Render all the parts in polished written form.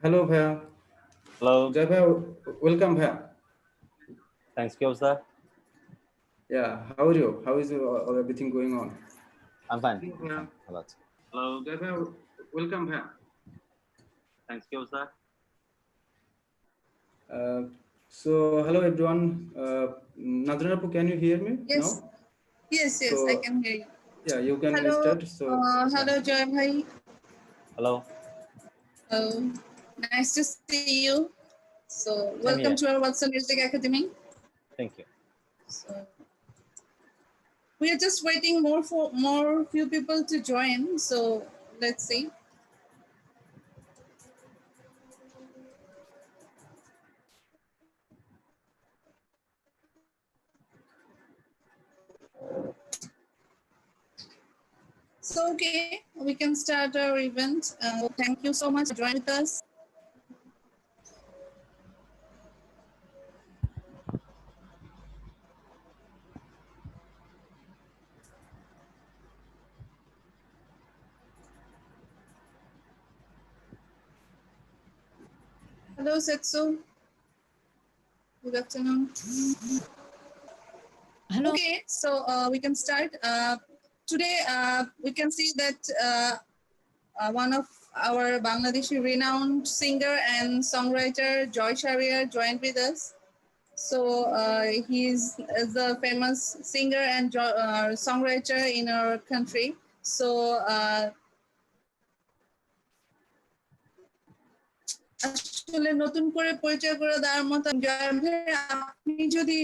Hello ভাইয়া। Hello, জয় ভাইয়া, welcome ভাইয়া। thanks, Kyosa. How are you? How is everything going on? I'm fine. I'm ভাইয়া, fine. Hello. জয় ভাইয়া, welcome ভাইয়া। Thanks, Kyosa. So hello everyone. Nadrina Apu, can you hear me now? Yes, yes, I So can hear you. yeah, you can Hello, start. So yeah. hello, Joy Bhai. Hello. Nice to see you. So, Same welcome here. to our WhatsOn Music Academy. Thank you. So, we are just waiting more few people to join. So, let's see. So, okay, we can start our event. Thank you so much for joining with us. Hello, Setsu. Good afternoon. Hello. Okay, so we can start. Today, we can see that one of our Bangladeshi renowned singer and songwriter Joy Shahriar joined with us. So he is the famous singer and songwriter in our country. So আসলে নতুন করে পরিচয় করে দেওয়ার মতো জয় ভাই, আপনি যদি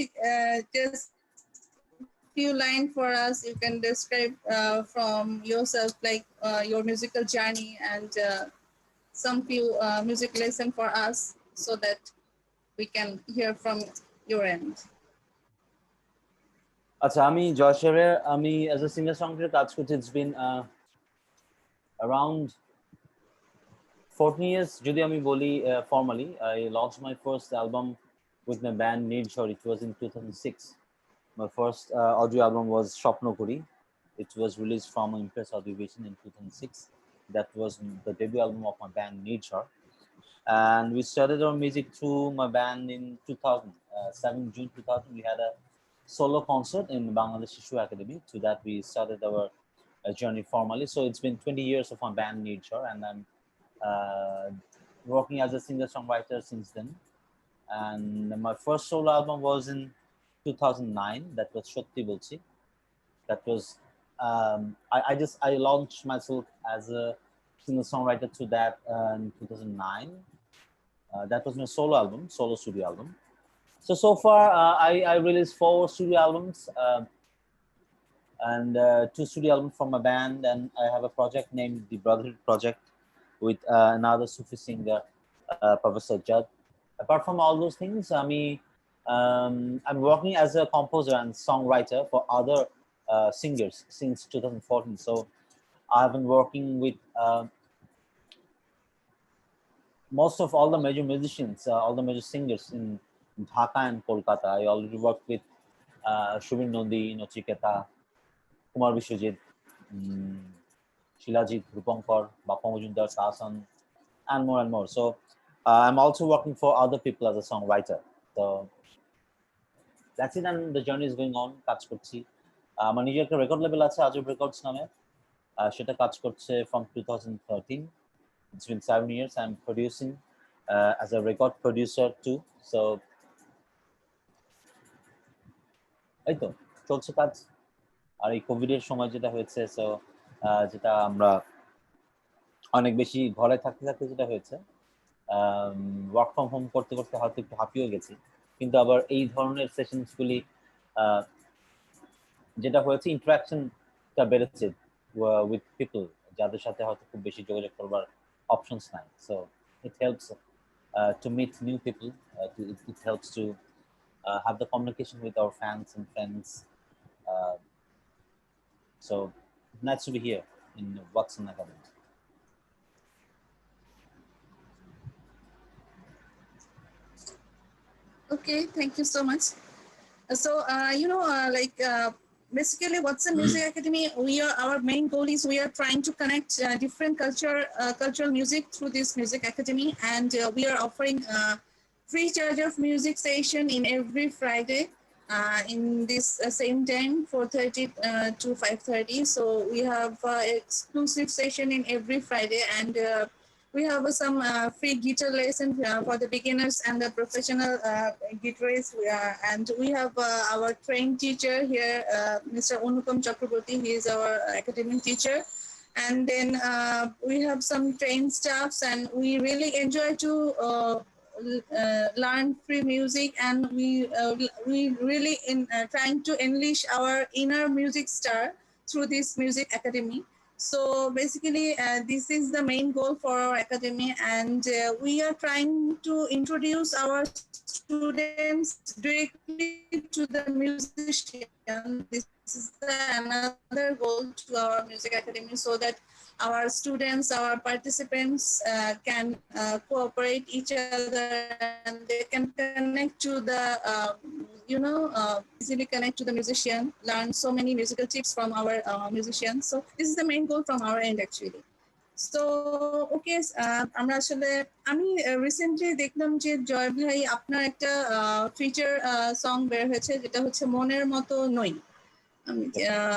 just few line for us, you can describe from yourself, like your musical journey and some few music lesson for us so that we can hear from your end. আচ্ছা, আমি জয় শহরের as a singer songwriter কাজ করছি. It's been around 14 years. যদি আমি বলি formally, I launched my first album with my band Need Shor. It was in 2006. My first audio album was Shopno Kuri. It was released from Impress Audio Vision in 2006. That was the debut album of my band Need Shor. And we started our music through my band in 2007, June 2000. We had a solo concert in Bangladeshi Academy. To that, we started our journey formally. So it's been 20 years of my band Nature, and I'm working as a singer-songwriter since then. And my first solo album was in 2009. That was Shotti Bolchi. That was I launched myself as a singer-songwriter to that in 2009. That was my solo studio album. So far, I released 4 studio albums and 2 studio albums from my band, and I have a project named the Brotherhood Project with another Sufi singer, Professor Judd. Apart from all those things, I'm working as a composer and songwriter for other singers since 2014. So I've been working with most of all the major musicians, all the major singers in Dhaka and Kolkata. I already worked with Shubin Nondi, Nochiketa, Kumar Vishwajit, Shilajit, Rupankar, Bappa Mujumdar, Sasan, and more and more. So I'm also working for other people as a songwriter. So that's it, and the journey is going on. কাজ করছি। আমার নিজের একটা record level আছে, আজব records নামে। সেটা কাজ করছে from 2013. It's been 7 years. I'm producing as a record producer too. So এই তো চলছে কাজ। আর এই কোভিডের সময় যেটা হয়েছে, সো যেটা আমরা অনেক বেশি ঘরে থাকতে থাকতে যেটা হয়েছে, ওয়ার্ক ফ্রম হোম করতে করতে হয়তো একটু হাঁপিয়ে গেছি, কিন্তু আবার এই ধরনের সেশনসগুলি যেটা হয়েছে, ইন্টারাকশনটা বেড়েছে উইথ পিপল, যাদের সাথে হয়তো খুব বেশি যোগাযোগ করবার অপশনস নাই। So it helps to meet new people. It helps to have the communication with our fans and friends. So nice to be here in WhatsOn Academy. Okay, thank you so much. So, basically WhatsOn Music Academy, our main goal is we are trying to connect different cultural music through this music academy, and we are offering free charge of music session in every Friday in this same time 4:30 to 5:30. So we have exclusive session in every Friday, and we have some free guitar lesson for the beginners and the professional guitarists. And we have our trained teacher here, Mr. Anupam Chakraborty. He is our academic teacher. And then we have some trained staffs, and we really enjoy to learn free music, and we really trying to unleash our inner music star through this music academy. So basically, this is the main goal for our academy, and we are trying to introduce our students directly to the musician. This is another goal to our music academy, so that our students, our participants can cooperate each other, and they can connect to the, easily connect to the musician, learn so many musical tips from our musicians. So this is the main goal from our end actually. So ওকে, আমরা আসলে আমি recently দেখলাম যে জয় ভাই আপনার একটা feature song বের হয়েছে, যেটা হচ্ছে মনের মতো নই।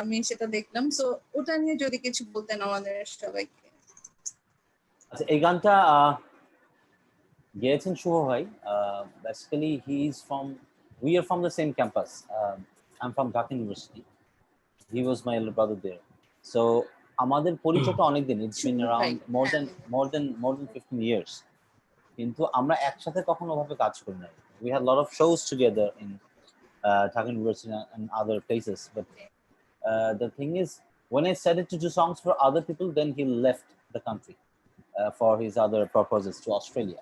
আমি সেটা দেখলাম। সো ওটা নিয়ে যদি কিছু বলতেন আমাদের সবাইকে। আচ্ছা, এই গানটা গেয়েছেন শুভ ভাই। Basically we are from the same campus. I'm from Dhaka University. He was my elder brother there. So আমাদের পরিচয়টা অনেক দিন, it's been around more than 15 years. কিন্তু আমরা একসাথে কখনো ভাবে কাজ করি নাই। We had a lot of shows together in Dhaka University and other places, but the thing is, when I started to do songs for other people, then he left the country for his other purposes to Australia.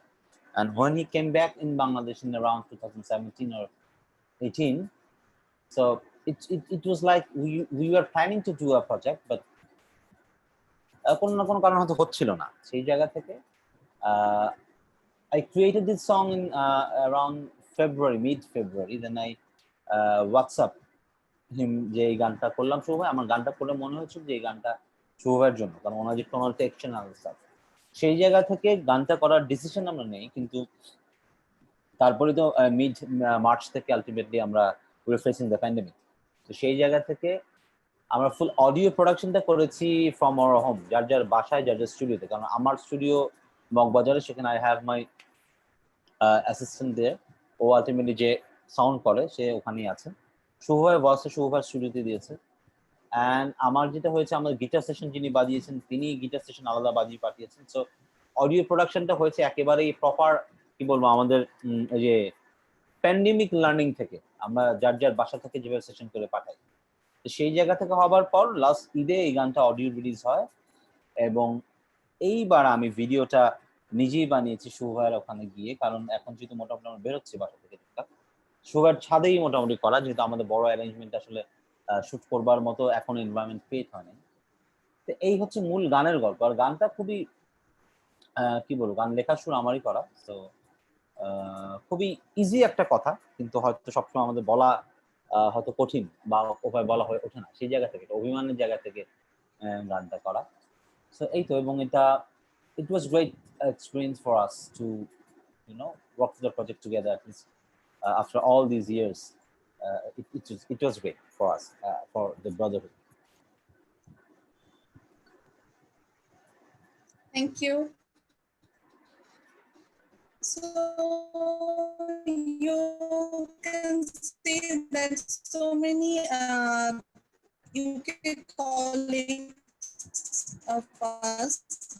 And when he came back in Bangladesh in around 2017 or 18, so it was like we were planning to do a project, but কোনো না কোনো কারণ হয়তো হচ্ছিল না। সেই জায়গা থেকে I created this song in around mid-February. Then I WhatsApp him যে এই গানটা করলাম শুভ ভাই, আমার গানটা পড়ে মনে হচ্ছিল যে এই গানটা শুভ ভাইয়ের জন্য, কারণ ওনার যে টোনাল টেকশন আর স্টাফ, সেই জায়গা থেকে গানটা করার ডিসিশন আমরা নেই। কিন্তু তারপরে তো mid-March থেকে আলটিমেটলি আমরা ফেসিং দ্য প্যান্ডেমিক। তো সেই জায়গা থেকে আমরা ফুল অডিও প্রোডাকশনটা করেছি ফ্রম আওয়ার হোম, যার যার বাসায়, যার যার স্টুডিওতে। কারণ আমার স্টুডিও মগবাজারে, সেখানে I have my assistant there. ও আলটিমেটলি যে সাউন্ড করে সে ওখানেই আছে। শুভ ভাই ভয়েসে শুভ ভাই স্টুডিওতে দিয়েছে। অ্যান্ড আমার যেটা হয়েছে, আমাদের গিটার সেশন যিনি বাজিয়েছেন তিনি গিটার সেশন আলাদা বাজিয়ে পাঠিয়েছেন। সো অডিও প্রোডাকশনটা হয়েছে একেবারেই প্রপার, কি বলবো, আমাদের এই যে প্যান্ডেমিক লার্নিং থেকে আমরা যার যার বাসা থেকে যেভাবে সেশন করে পাঠাই, তো সেই জায়গা থেকে হবার পর লাস্ট ঈদে এই গানটা অডিও রিলিজ হয়। এবং এইবার আমি ভিডিওটা নিজেই বানিয়েছি শুভ ভাইয়ের ওখানে গিয়ে, কারণ এখন যেহেতু মোটামুটি আমরা বেরোচ্ছি বাসা থেকে, শুভ ভাইয়ের ছাদেই মোটামুটি করা, যেহেতু আমাদের বড় অ্যারেঞ্জমেন্ট আসলে শুট করবার মতো এখন এনভায়রনমেন্ট ক্রিয়েট হয়নি। তো এই হচ্ছে মূল গানের গল্প। আর গানটা খুবই কি বলবো, গান লেখার সুর আমারই করা। তো খুবই ইজি একটা কথা, কিন্তু হয়তো সবসময় আমাদের বলা হয়তো কঠিন বা ওভাবে বলা হয়ে ওঠে না। সেই জায়গা থেকে, অভিমানের জায়গা থেকে গানটা করা। সো এই তো, এবং এটা it was great experience for us to work the project together, at least after all these years. It was great for us, for the brotherhood. Thank you. So you can see that so many UK colleagues of us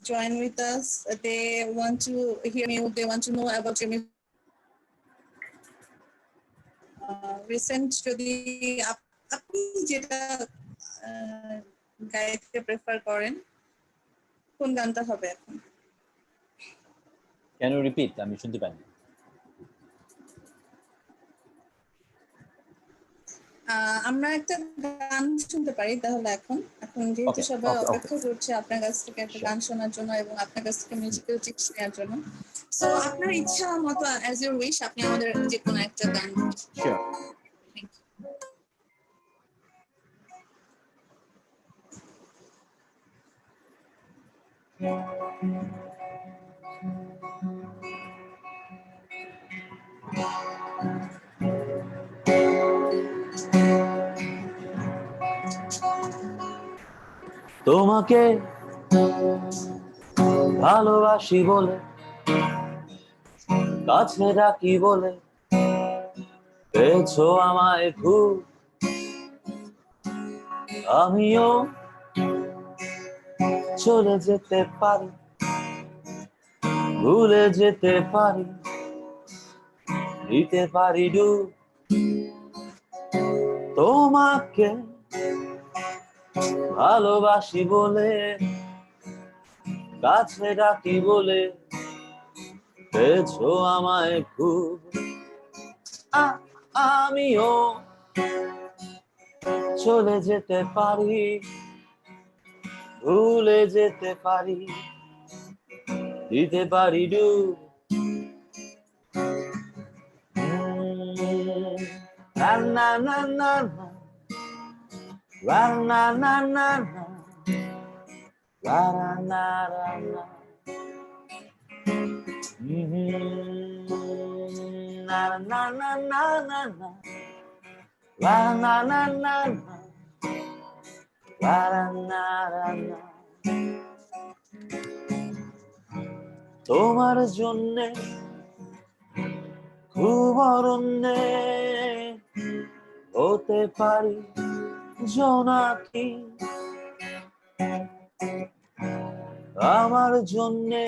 join with us. They want to hear you. They want to know about your music. Recent যদি আপনি যেটা গাইতে prefer করেন, কোন গানটা হবে এখন? Can you repeat? আমি শুনতে পাইনি। আমরা একটা গান শুনতে পারি তাহলে এখন যেহেতু সবাই অপেক্ষা করছে আপনার কাছ থেকে একটা গান শোনার জন্য এবং আপনার কাছ থেকে মিউজিক্যাল টিপস নেওয়ার জন্য। সো আপনার ইচ্ছা মতো, অ্যাজ ইউর উইশ, আপনি আমাদের যে কোনো একটা গান। Sure. তোমাকে ভালোবাসি বলে, কাছে রাখি বলে, পেয়েছো আমায় খুব। আমিও চলে যেতে পারি, ভুলে যেতে পারি, দিতে পারি ডুব। তোমাকে ভালোবাসি বলে, কাছে রাখি বলে, পেয়েছো আমায় খুব। আমিও চলে যেতে পারি, ভুলে যেতে পারি, দিতে পারি ডুব। না না না না না, না না না না না, la la la la. Na na na na na na. La na na na na. La na na na. তোমার জন্যে খুব অরণ্যে হতে পারি জোনাকি, আমার জন্যে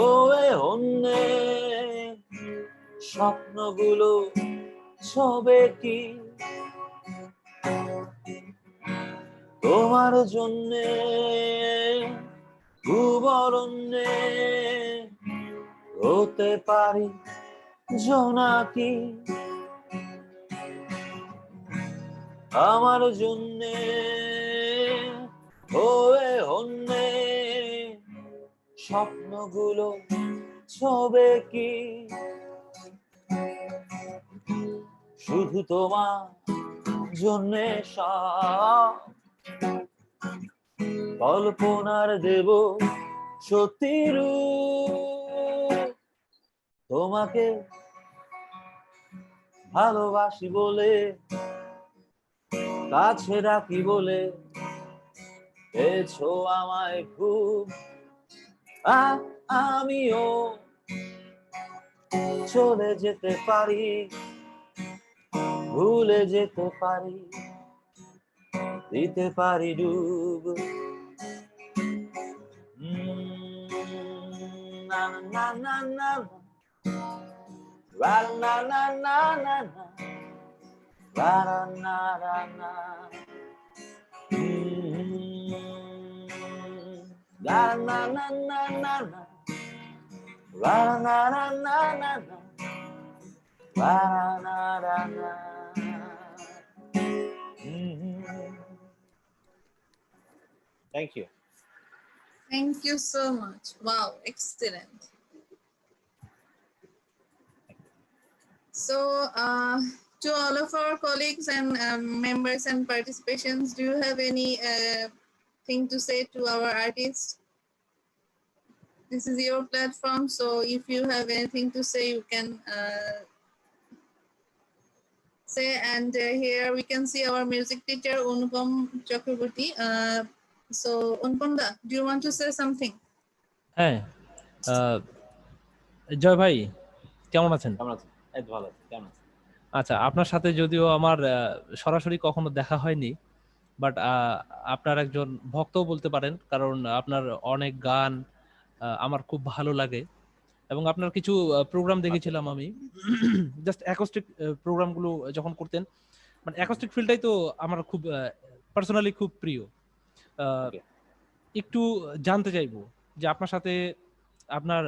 ওয়ে অন্যে স্বপ্নগুলো ছবে কি। তোমার জন্যে খুব অরণ্যে হতে পারি জোনাকি, আমার জন্যে ওয়ে অন্যে স্বপ্নগুলো ছবে কি। শুধু তোমার জন্যে সব কল্পনার দেব সত্যি রূপ। তোমাকে ভালোবাসি বলে, কাছে রাখি বলে, পেয়েছো আমায় খুব। আমিও চলে যেতে পারি, ভুলে যেতে পারি, দিতে পারি ডুব। না না না না, না না না না না, la la la la, la la la la la la, la la la la la la, la la la la. Thank you. Thank you so much. Wow, excellent. So, to all of our colleagues and members and participations, do you have any thing to say to our artists? This is your platform, so if you have anything to say, you can say. And here we can see our music teacher Unupam Chakraborty. So Unupam da, do you want to say something? হ্যাঁ, জয় ভাই কেমন আছেন? কেমন আছেন? এই তো ভালো আছি। কেমন আছেন? আচ্ছা, আপনার সাথে যদিও আমার সরাসরি কখনো দেখা হয়নি, বাট আপনার একজন ভক্তও বলতে পারেন, কারণ আপনার অনেক গান আমার খুব ভালো লাগে এবং আপনার কিছু প্রোগ্রাম দেখেছিলাম আমি। জাস্ট অ্যাকোস্টিক প্রোগ্রামগুলো যখন করতেন, মানে অ্যাকোস্টিক ফিল্ডটাই তো আমার খুব পার্সোনালি খুব প্রিয়। একটু জানতে চাইবো যে আপনার সাথে আপনার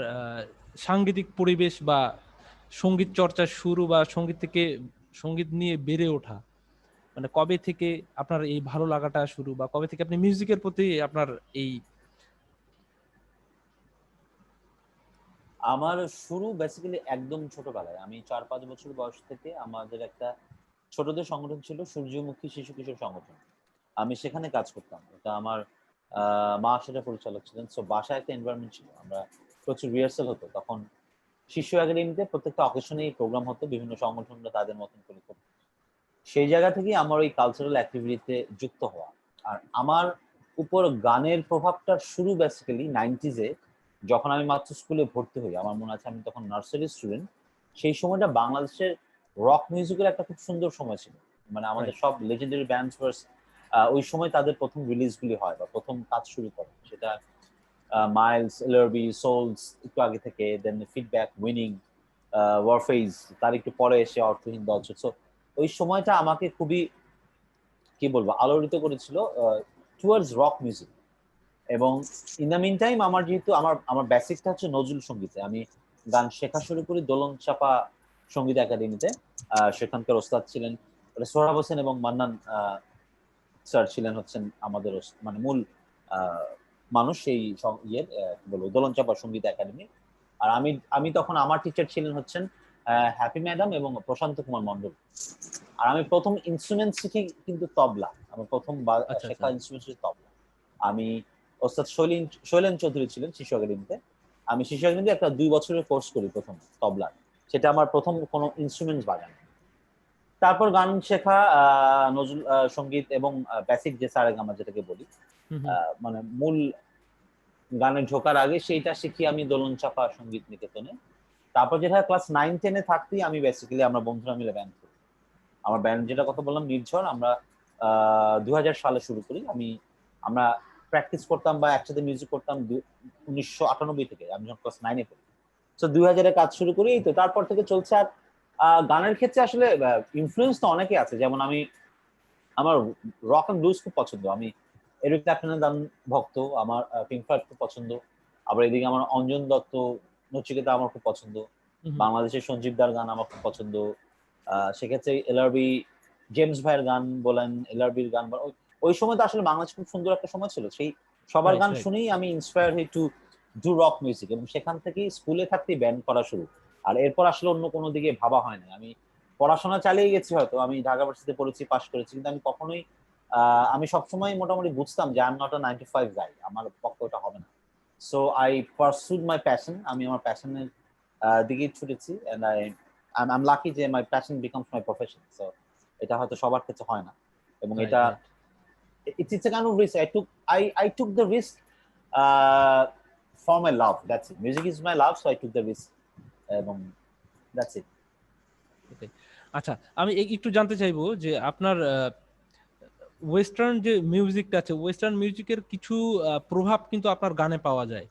সাংগীতিক পরিবেশ বা সঙ্গীত চর্চার শুরু বা সঙ্গীত নিয়ে বেড়ে ওঠা, মানে কবে থেকে আপনার এই ভালো লাগাটা শুরু, বা কবে থেকে আপনি মিউজিকের প্রতি আপনার এই। আমার শুরু বেসিক্যালি একদম ছোটবেলায়। আমি 4-5 বছর বয়স থেকে আমাদের একটা ছোটদের সংগঠন ছিল, সূর্যমুখী শিশু কিশোর সংগঠন। আমি সেখানে কাজ করতাম। এটা আমার মা সেটা পরিচালক ছিলেন। সো বাসায় একটা এনভায়রনমেন্ট ছিল, আমরা প্রচুর রিহার্সাল হতো তখন। শিশু একাডেমিতে প্রত্যেকটা অকেশনেই প্রোগ্রাম হতো, বিভিন্ন সংগঠনরা তাদের মতন করে করতো। সেই জায়গা থেকেই আমার ওই কালচারাল অ্যাক্টিভিটিতে যুক্ত হওয়া। আর আমার উপর গানের প্রভাবটা শুরু বেসিক্যালি 90s-এ, যখন আমি মাত্র স্কুলে ভর্তি হই। আমার মনে আছে আমি তখন নার্সারি স্টুডেন্ট। সেই সময়টা বাংলাদেশের রক মিউজিকের একটা খুব সুন্দর সময় ছিল। মানে আমাদের সব লেজেন্ডারি ব্যান্ডস ওই সময় তাদের প্রথম রিলিজগুলি হয় বা প্রথম কাজ শুরু করে। সেটা মাইলস, এলআরবি, সোলস একটু আগে থেকে, দেন ফিডব্যাক, উইনিং, ওয়ারফেজ তার একটু পরে এসে অর্থহীন দলছুট। সো ওই সময়টা আমাকে খুবই কি বলবো আলোড়িত করেছিল টুয়ার্ডস রক মিউজিক। এবং ইন দ্য মিন টাইম আমার যেহেতু আমার বেসিকটা হচ্ছে নজরুল সঙ্গীতে, আমি গান শেখা শুরু করি দোলন চাপা সঙ্গীত একাডেমিতে। সেখানকার ওস্তাদ ছিলেন সোহরাব হোসেন এবং মান্নান স্যার ছিলেন হচ্ছেন আমাদের মানে মূল মানুষ সেই ইয়ের বলবো দোলন চাপা সঙ্গীত একাডেমি। আর আমি তখন আমার টিচার ছিলেন হচ্ছেন হ্যাপি ম্যাডাম এবং প্রশান্ত কুমার মন্ডল। আর আমি প্রথম ইনস্ট্রুমেন্ট শিখি কিন্তু তবলা। আমার প্রথম শেখা ইনস্ট্রুমেন্ট ছিল তবলা। আমি ওস্তাদ শৈলেন চৌধুরী ছিলেন শিশু একাডেমিতে। আমি শিশু একাডেমিতে একটা 2 বছরের কোর্স করি প্রথম তবলা। সেটা আমার প্রথম কোনো ইনস্ট্রুমেন্ট বাজানো। তারপর গান শেখা, নজরুল সঙ্গীত এবং বেসিক যে সারেগামা যেটাকে বলি, মানে মূল গানে ঢোকার আগে সেইটা শিখি আমি দোলন চাপা সঙ্গীত নিকেতনে। তারপর যেটা ক্লাস 9-10-এ থাকতেই আমি বেসিক্যালি আমরা বন্ধুরা মিলে ব্যান্ড করি। আমার ব্যান্ড যেটা কথা বললাম নির্ঝর, আমরা 2000 সালে শুরু করি। আমরা প্র্যাকটিস করতাম বা একসাথে মিউজিক করতাম 1998 থেকে, আমি যখন ক্লাস 9-এ পড়ি। সো 2000-এ কাজ শুরু করি, তো তারপর থেকে চলছে। আর গানের ক্ষেত্রে আসলে ইনফ্লুয়েন্স তো অনেকে আছে, যেমন আমার রক এন্ড ব্লুজ খুব পছন্দ। আমি এরিক ক্ল্যাপটনের গান ভক্ত, আমার পিঙ্ক ফ্লয়েড খুব পছন্দ। আবার এদিকে আমার অঞ্জন দত্ত, নচিকেতা আমার খুব পছন্দ। বাংলাদেশের সঞ্জীব দার গান আমার খুব পছন্দ। সেক্ষেত্রে এলআরবি, জেমস ভাইয়ের গান বলেন, এলআরবির গান, ওই সময় তো আসলে বাংলাদেশ খুব সুন্দর একটা সময় ছিল। সেই সবার গান শুনেই আমি ইন্সপায়ার হই টু ডু রক মিউজিক, এবং সেখান থেকেই স্কুলে থাকতেই ব্যান্ড করা শুরু। আর এরপর আসলে অন্য কোনো দিকে ভাবা হয়নি। আমি পড়াশোনা চালিয়ে গেছি, হয়তো আমি ঢাকা ভার্সিটিতে পড়েছি, পাশ করেছি, কিন্তু আমি কখনোই আমি সবসময় মোটামুটি বুঝতাম যে I am not a 9 to 5 গাই, আমার পক্ষে ওটা হবে না। সো আই পারসুড মাই প্যাশন, আমি আমার প্যাশনের দিকে ছুটেছি, এন্ড I'm lucky যে my passion becomes my profession. So এটা হয়তো সবার ক্ষেত্রে হয় না, এবং এটা it's a kind of risk. I took the risk for my love. That's it. Music is my love, so I took the risk. এবং that's it. আচ্ছা, আমি একটু জানতে চাইবো যে আপনার ওয়েস্টার্ন যে মিউজিকটা আছে, ওয়েস্টার্ন মিউজিকের কিছু প্রভাব কিন্তু আপনার গানে পাওয়া যায়।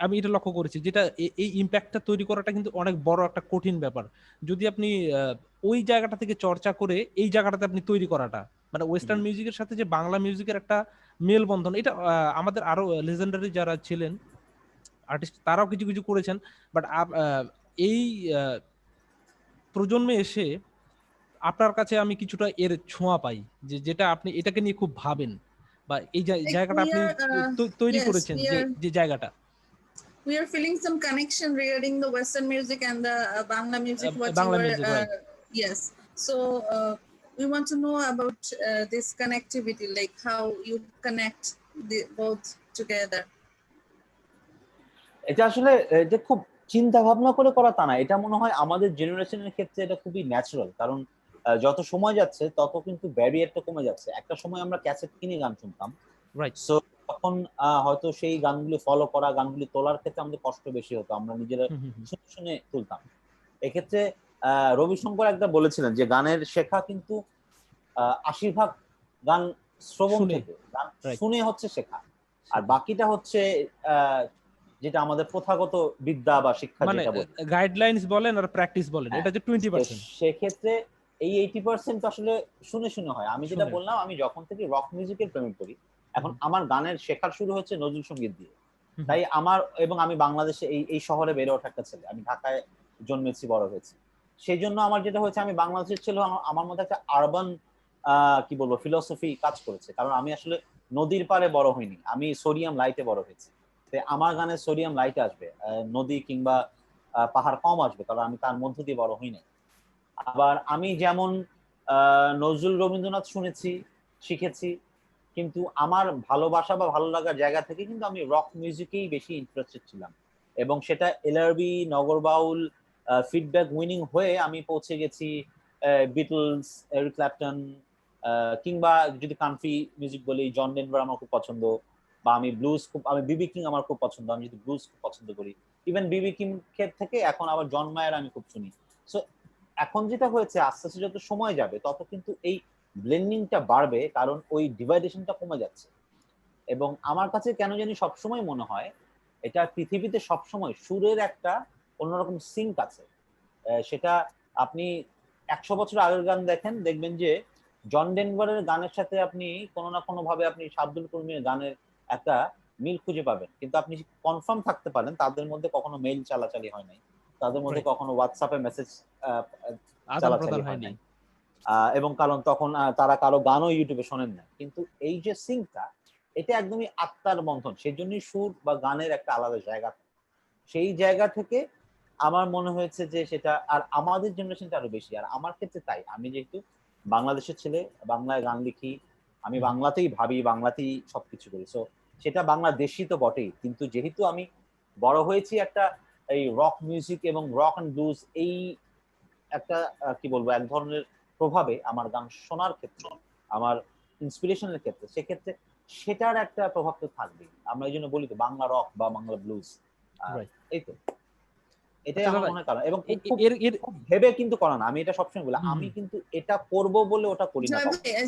আমি এটা লক্ষ্য করেছি, যেটা এই ইম্প্যাক্টটা তৈরি করাটা কিন্তু অনেক বড় একটা কঠিন ব্যাপার। যদি আপনি ওই জায়গাটা থেকে চর্চা করে এই জায়গাটাতে আপনি তৈরি করাটা, মানে ওয়েস্টার্ন মিউজিকের সাথে যে বাংলা মিউজিকের একটা মেলবন্ধন, এটা আমাদের আরো লেজেন্ডারি যারা ছিলেন আর্টিস্ট তারাও কিছু কিছু করেছেন, বাট এই প্রজন্মে এসে আপনার কাছে আমি কিছুটা এর ছোঁয়া পাই, যেটা আপনি এটাকে নিয়ে খুব ভাবেন, বা এই জায়গাটা আপনি তৈরি করেছেন, যে জায়গাটা we are feeling some connection regarding the Western music and the Bangla music. Bangla music, right. Yes. So we want to know about this connectivity, like how you connect both together. এটা আসলে যে খুব চিন্তা ভাবনা করে করা তা না, এটা মনে হয় আমাদের জেনারেশনের ক্ষেত্রে এটা খুবই ন্যাচারাল। কারণ যত সময় যাচ্ছে তত কিন্তু ব্যারিয়ারটা কমে যাচ্ছে। একটা সময় আমরা ক্যাসেট কিনে গান শুনতাম, সো তখন হয়তো সেই গানগুলি ফলো করা, গানগুলি তোলার ক্ষেত্রে আমাদের কষ্ট বেশি হতো, আমরা নিজেরা শুনে শুনে তুলতাম। এক্ষেত্রে রবিশঙ্কর একটা বলেছিলেন যে গানের শেখা কিন্তু 80% গান শ্রবণ থেকে, গান শুনে হচ্ছে শেখা, আর বাকিটা হচ্ছে যেটা আমাদের প্রথাগত বিদ্যা বা শিক্ষা, যেটা বলি গাইডলাইনস বলেন আর প্র্যাকটিস বলেন, এটা যে 20%। সেক্ষেত্রে এই 80% আসলে শুনে শুনে হয়। আমি যেটা বললাম, আমি যখন থেকে রক মিউজিকের প্রেমে পড়ি, এখন আমার গানের শেখার শুরু হচ্ছে নজরুল সঙ্গীত দিয়ে। তাই আমি বাংলাদেশে এই শহরে বেড়ে ওঠা একটা ছেলে, আমি ঢাকায় জন্মেছি, বড় হয়েছি। সেই জন্য আমার যেটা হয়েছে, আমি বাংলাদেশের ছেলে, আমার মধ্যে একটা আরবান কি বলবো ফিলোসফি কাজ করেছে। কারণ আমি আসলে নদীর পাড়ে বড় হইনি, আমি সোডিয়াম লাইটে বড় হয়েছি। আমার গানে সোডিয়াম লাইট আসবে, নদী কিংবা পাহাড় কম আসবে, কারণ আমি তার মধ্য দিয়ে বড় হই নাই। আবার আমি যেমন নজরুল, রবীন্দ্রনাথ শুনেছি, শিখেছি, কিন্তু আমার ভালোবাসা বা ভালো লাগার জায়গা থেকে কিন্তু আমি রক মিউজিকেই বেশি ইন্টারেস্টেড ছিলাম, এবং সেটা LRB, Nagar Baul, feedback winning হয়ে আমি পৌঁছে গেছি বিটলস, এরিক ক্ল্যাপটন, কিংবা যদি কান্ট্রি মিউজিক বলি জন ডেনভার আমার খুব পছন্দ, বা আমি বিবি কিং আমার খুব পছন্দ, আমি যদি ব্লুজ খুব পছন্দ করি। ইভেন বিবি কিং থেকে এখন আবার জন মায়ের আমি খুব শুনি। সো এখন যেটা হয়েছে, আস্তে আস্তে যত সময় যাবে তত কিন্তু এই ব্লেন্ডিংটা বাড়বে, কারণ ওই ডিভাইডেশনটা কমে যাচ্ছে। এবং আমার কাছে কেন জানি সবসময় মনে হয় এটা পৃথিবীতে সবসময় সুরের একটা অন্যরকম সিঙ্ক আছে। সেটা আপনি 100 বছর আগের গান দেখবেন যে জন ডেনভারের গানের সাথে আপনি কোনো না কোনো ভাবে আপনি শাবদুল কর্মীর গানের একটা মিল খুঁজে পাবেন, কিন্তু আপনি কনফার্ম থাকতে পারেন তাদের মধ্যে কখনো মেইল চালাচালি হয় নাই, তাদের মধ্যে কখনো হোয়াটসঅ্যাপে মেসেজ চালাচালি হয় নাই, এবং কারণ তখন তারা কারো গানও ইউটিউবে শোনেন না। কিন্তু এই যে সিঙ্কটা, এটা একদমই আত্মার বন্ধন, সেই জন্যই সুর বা গানের একটা আলাদা জায়গা। সেই জায়গা থেকে আমার মনে হয়েছে যে সেটা, আর আমাদের জেনারেশনটা আরো বেশি। আর আমার ক্ষেত্রে তাই, আমি যেহেতু বাংলাদেশের ছেলে, বাংলায় গান লিখি, আমি বাংলাতেই ভাবি, বাংলাতেই সবকিছু করি, সো সেটা বাংলাদেশি তো বটেই। কিন্তু যেহেতু আমি বড় হয়েছি একটা এই রক মিউজিক এবং রক অ্যান্ড ব্লুজ, এই একটা কি বলবো, এক ধরনের প্রভাবে আমার গান শোনার ক্ষেত্রে, আমার ইন্সপিরেশনের ক্ষেত্রে, সেক্ষেত্রে সেটার একটা প্রভাব তো থাকবেই। আমরা এই জন্য বলি তো বাংলা রক বা বাংলা ব্লুজ, এই তো এটাই আমার মনে হয় কারণ। এবং খুব ভেবে কিন্তু করা না, আমি এটা সবসময় বলি, আমি কিন্তু এটা করব বলে ওটা করি না।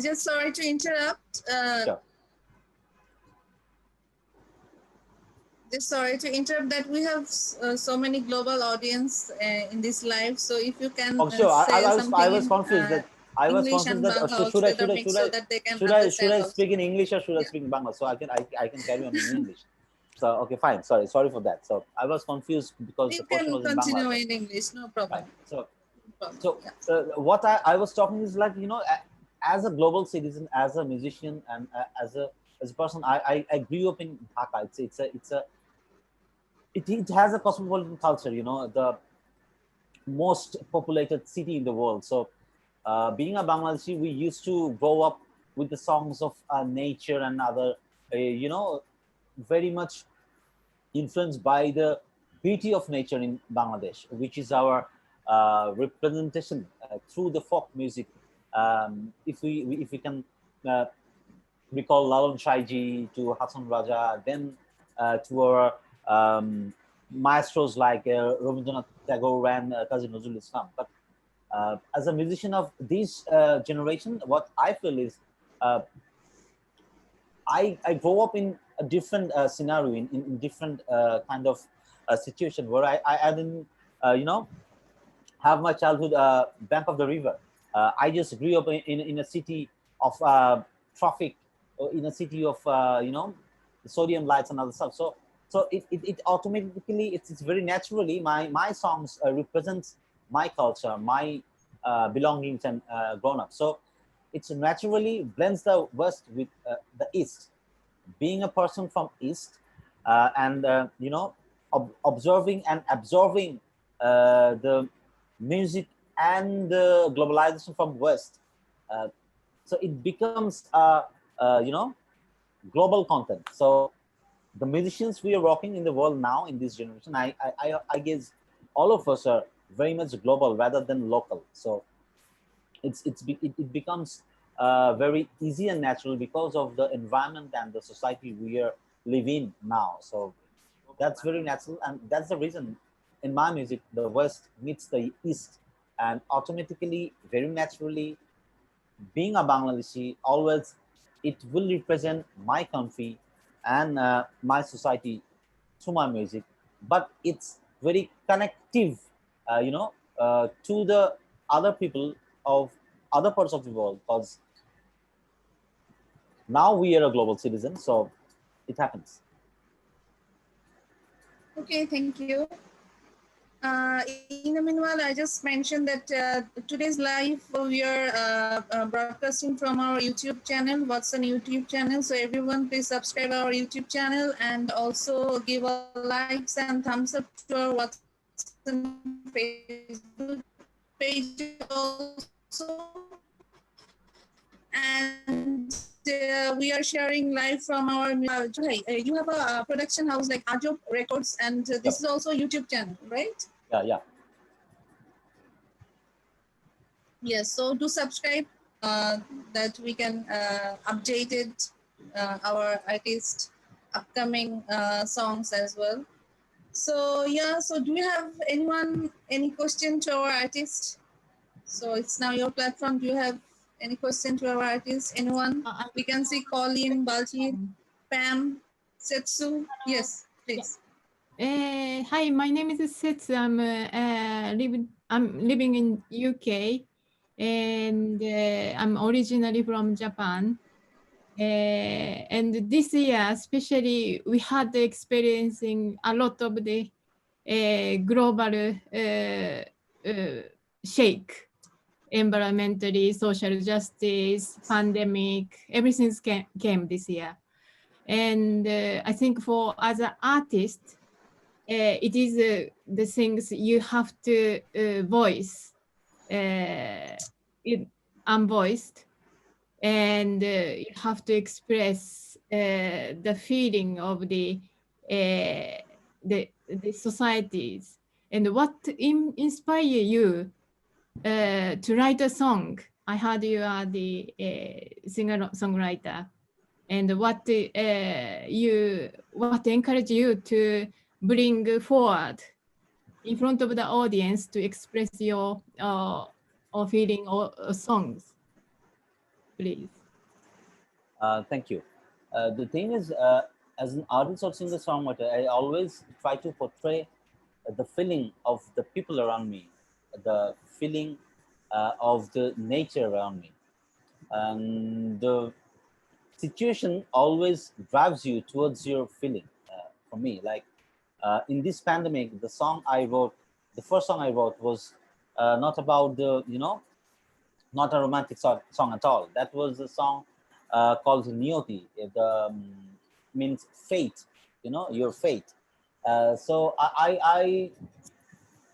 Just sorry to interrupt. Just sorry to interrupt that we have so many global audience in this live. So if you can say something I was confused that English and Bangla together mixed so that they can understand. Should I speak in English or should I speak in Bangla? So I can carry on in English. So okay, fine. Sorry for that. So I was confused because You the question was in Bangla. can continue in English, no problem. Fine. What I was talking is like, as a global citizen, as a musician, and as a person, I grew up in Dhaka. It has a cosmopolitan culture, the most populated city in the world. So being a Bangladeshi, we used to grow up with the songs of nature and other, very much influenced by the beauty of nature in Bangladesh, which is our representation through the folk music. If we can recall Lalon Shaiji to Hassan Raja, then to our maestros like Rabindranath Tagore and Kazi Nazrul Islam. But as a musician of this generation, what I feel is I grow up in a different scenario, in different kind of situation where I didn't, have my childhood bank of the river. I just grew up in a city of traffic, in a city of sodium lights and other stuff. So it automatically, it's very naturally, my songs represents my culture, my belongings and grown up. So it's naturally blends the West with the East. Being a person from East and observing and absorbing the music and the globalization from West, so it becomes global content. So the musicians we are rocking in the world now in this generation, I guess all of us are very much global rather than local. So it becomes very easy and natural because of the environment and the society we are living now. So that's very natural, and that's the reason in my music the West meets the East, and automatically, very naturally, being a Bangladeshi, always it will represent my country and my society through my music. But it's very connective, to the other people of other parts of the world, because now we are a global citizen, so it happens. Okay, thank you. In the meanwhile, I just mentioned that today's live we are broadcasting from our YouTube channel, WhatsOn YouTube channel. So everyone, please subscribe our YouTube channel and also give a likes and thumbs up to our WhatsOn Facebook page also. And we are sharing live from our. Joy, you have a production house like Ajop Records, and this Yep. is also a YouTube channel, right? Yeah. Yes. So do subscribe that we can update it our artist upcoming songs as well. So yeah. So do you have any question to our artist? So it's now your platform. Do you have any question to our artist? Anyone? We can see Colin, Balchi, Pam, Setsu. Yes, please. Hi, my name is Setsu. I'm living in UK, and I'm originally from Japan. And this year, especially, we had experiencing a lot of the global shake, environmentally, social justice, pandemic, everything came this year. And I think for as an artist, it is the things you have to voice it unvoiced, and you have to express the feeling of the societies, and what inspire you to write a song. I heard you are the singer songwriter, and what encourage you to bring forward in front of the audience to express your or feeling or songs, please. Thank you. The thing is, as an artist or singer songwriter, I always try to portray the feeling of the people around me, the feeling of the nature around me, and the situation always drives you towards your feeling. For me, like in this pandemic, the first song I wrote was not about not a romantic song at all. That was a song called Niyoti. It means fate, your fate. So I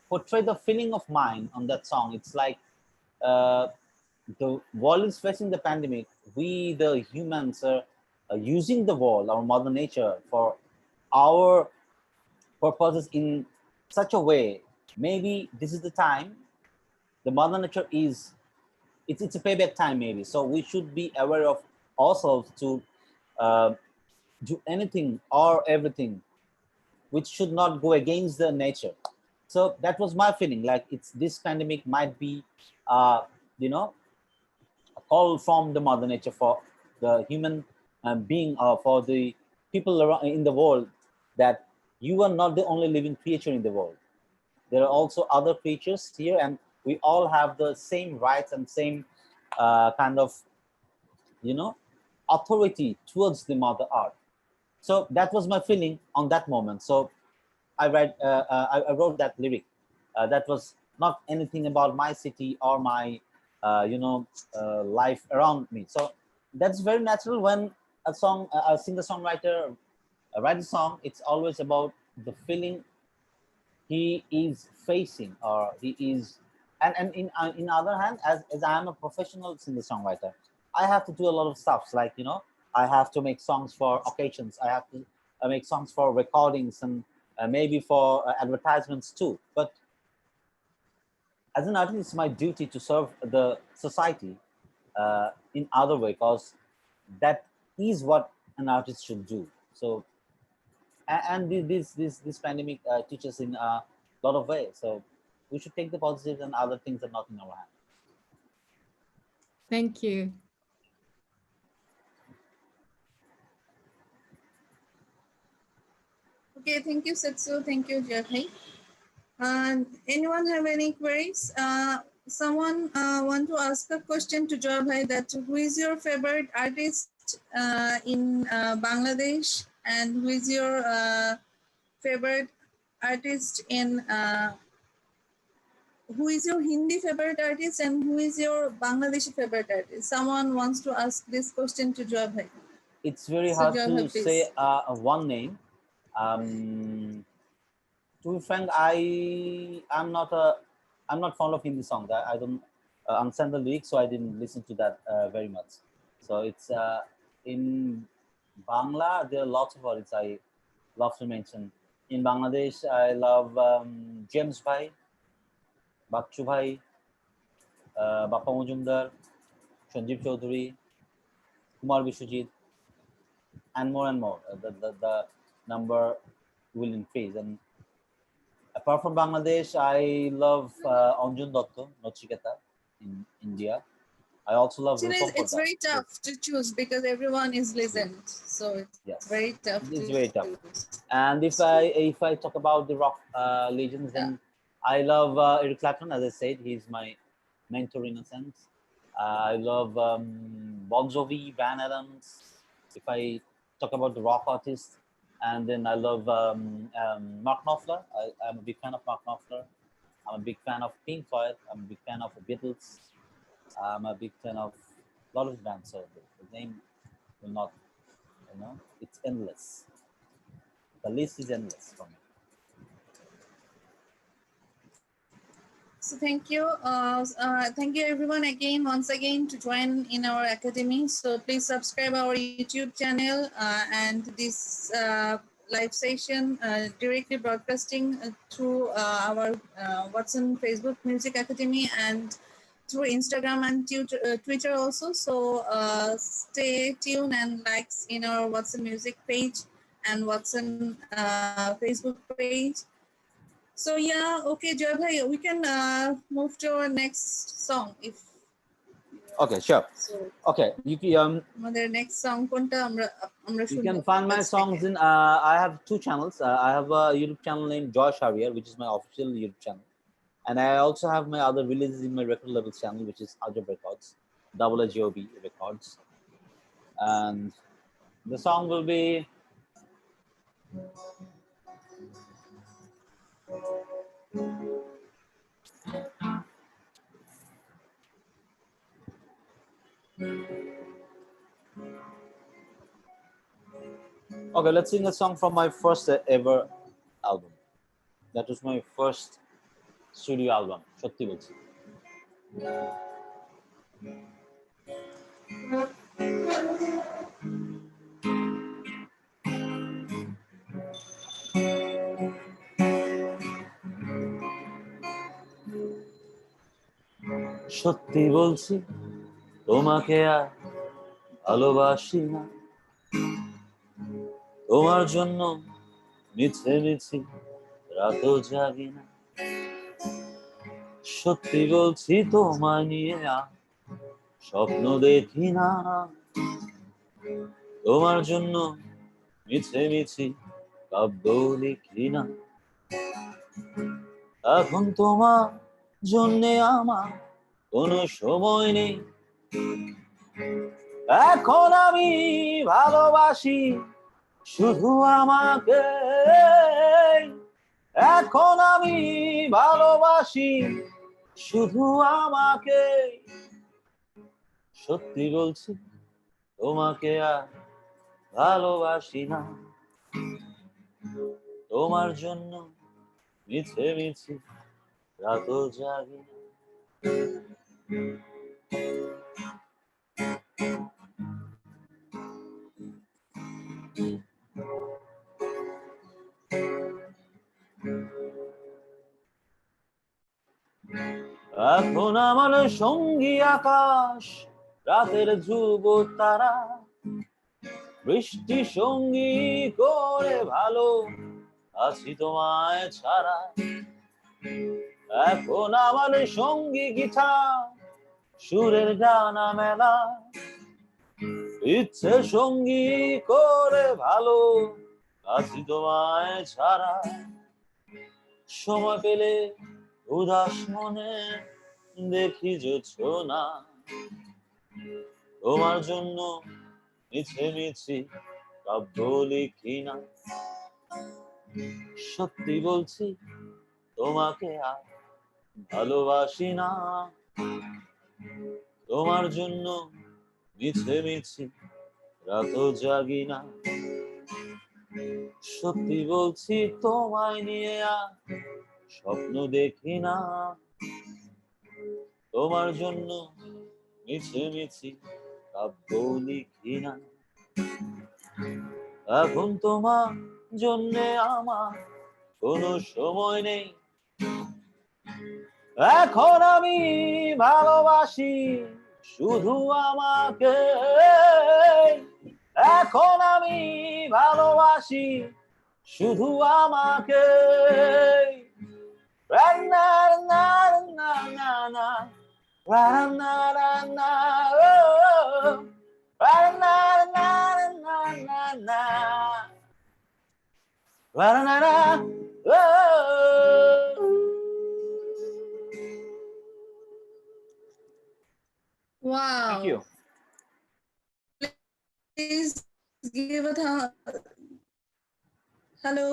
portray the feeling of mine on that song. It's like uh, the world is facing the pandemic. We, the humans, are using the world, our mother nature, for our purposes in such a way. Maybe this is the time. The mother nature is it's a payback time, maybe. So we should be aware of ourselves to uh, do anything or everything which should not go against the nature. So that was my feeling. Like this pandemic might be, you know, a call from the mother nature for the human being, for the people around in the world, that you are not the only living creature in the world. There are also other creatures here, and we all have the same rights and same kind of authority towards the mother earth. So that was my feeling on that moment. So I wrote that lyric. That was not anything about my city or my life around me. So that's very natural when a singer songwriter writes a song. It's always about the feeling he is facing, or he is. And in other hand, as I am a professional singer songwriter, I have to do a lot of stuff, like I have to make songs for occasions, I have to make songs for recordings, and maybe for advertisements too. But as an artist, it's my duty to serve the society in other way, because that is what an artist should do. So and this pandemic teaches in a lot of ways. So we should take the positives, and other things are not in our hand. Thank you. Okay, thank you, Setsu. Thank you, Jeffrey. Anyone have any queries? Someone want to ask a question to Joy Bhai, that who is your favorite artist in Bangladesh, and who is your favorite artist in who is your Hindi favorite artist, and who is your Bangladeshi favorite artist? Someone wants to ask this question to Joy Bhai. It's very So hard Joy to Bhai, please. say one name. To be frank, I'm not fond of Hindi songs. I don't understand the lyrics, so I didn't listen to that very much. So it's In Bangla, there are lots of artists I love to mention. In Bangladesh, I love James Bhai, Bakchu Bhai, Bappa Mujumdar, Sanjeev Chaudhary, Kumar Vishwajit, and more and more. The number will increase. And apart from Bangladesh, I love Anjan Dotto, Nachiketa in India. I also love Actually, Rupam it's Poddar. very tough to choose because everyone is legend. So it's Yes. very tough It's to very tough. choose. And if I talk about the rock legends, then I love Eric Clapton. As I said, he's my mentor in a sense. I love Bon Jovi, Van Adams. If I talk about the rock artists, and then I love Mark Knopfler. I'm a big fan of Mark Knopfler. I'm a big fan of Pink Floyd. I'm a big fan of the Beatles. I'm a big fan of a lot of bands. So the name will not, it's endless. The list is endless for me. So thank you everyone once again to join in our academy. So please subscribe our YouTube channel and this live session directly broadcasting through our WhatsOn Facebook Music Academy and through Instagram and Twitter also. So stay tuned and likes in our WhatsOn Music page and WhatsOn Facebook page. So yeah, okay, Joy bhai, we can move to our next song if. Okay, sure. So okay, you can আমাদের next song কোনটা আমরা you শুনবো? can find my Let's songs begin. in I have 2 channels. I have a YouTube channel named Joy Shahriar, which is my official YouTube channel, and I also have my other releases in my record label channel, which is Ajab Records, AJOB Records, and the song will be okay. Let's sing a song from my first ever album. That was my first studio album, Shotti Bolchi. সত্যি বলছি তোমাকে আর ভালোবাসি না, তোমার জন্য মিছে মিছি রাতও জাগি না, সত্যি বলছি তোমায় নিয়ে আর স্বপ্ন দেখি না, তোমার জন্য মিছে মিছি কাব্য লিখি না, এখন তোমার জন্যে আমার কোনো সময় নেই, এখন আমি ভালোবাসি শুধু আমাকে, এখন আমি ভালোবাসি শুধু আমাকে, সত্যি বলছি তোমাকে আর ভালোবাসি না, তোমার জন্য মিছে মিছি রাতও জাগি না। এখন আমার সঙ্গী আকাশ, রাতের ধ্রুব তারা, বৃষ্টি সঙ্গী করে ভালো আছি তোমায় ছাড়া, এখন আমার সঙ্গী গিটার, সুরের ডানা মেলা, ইচ্ছে সঙ্গী করে ভালো আছি তোমায় ছাড়া, সময় পেলে উদাস মনে দেখি জোছনা, তোমার জন্য মিছে মিছি কাব্য লিখি না, সত্যি বলছি তোমাকে আর ভালোবাসি না, তোমার জন্য মিছে মিছি রাতও জাগি না, সত্যি বলছি তোমায় নিয়ে আর স্বপ্ন দেখি না, তোমার জন্য মিছে মিছি কাব্য লিখি না। এখন তোমার জন্যে আমার কোনো সময় নেই, এখন আমি ভালোবাসি শুধু আমাকে, এখন আমি ভালোবাসি শুধু আমাকে। না না না না না না না না না na na na na na na na na na. Wow. Thank you. Please give a hello.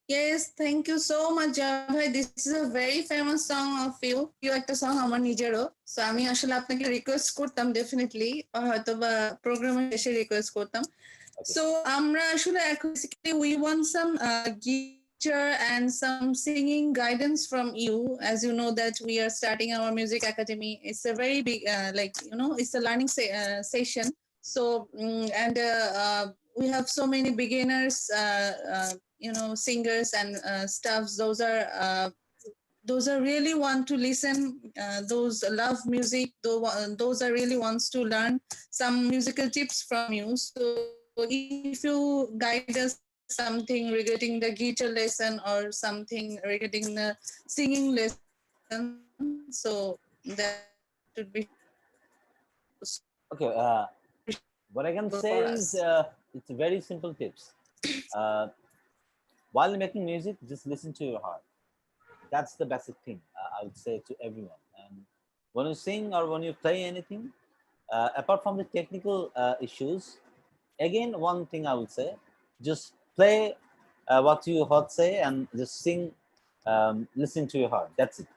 Yes, thank you so much, Bhai. This is a very famous song of you. You একটা song আমার নিজেরও। So আমি আসলে আপনাকে request করতাম definitely, হয়তো বা প্রোগ্রামে এসে request করতাম। So আমরা আসলে basically we want some guitar and some singing guidance from you. As you know that we are starting our music academy. It's a very big like it's a learning session. So and we have so many beginners singers and stuffs. Those are really want to listen, those love music, those are really wants to learn some musical tips from you. So if you guide us something regarding the guitar lesson or something regarding the singing lesson, so that would be Okay, what I can say is it's very simple tips. While making music, just listen to your heart. That's the basic thing I would say to everyone. And when you sing or when you play anything, apart from the technical issues, again, one thing I would say, just play what your heart say and just sing, listen to your heart. That's it.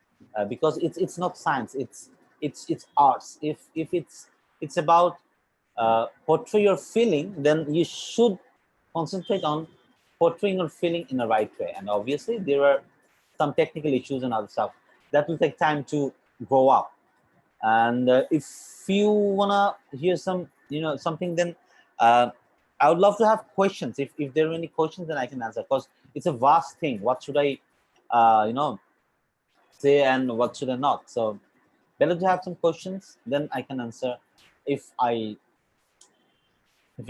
Because it's not science, it's arts. If it's about portray your feeling, then you should concentrate on portraying your feeling in the right way. And obviously there are some technical issues and other stuff that will take time to grow up. And if you wanna hear something, then I would love to have questions. If there are any questions, then I can answer, because it's a vast thing. What should I say and what should I not? So better to have some questions, then I can answer if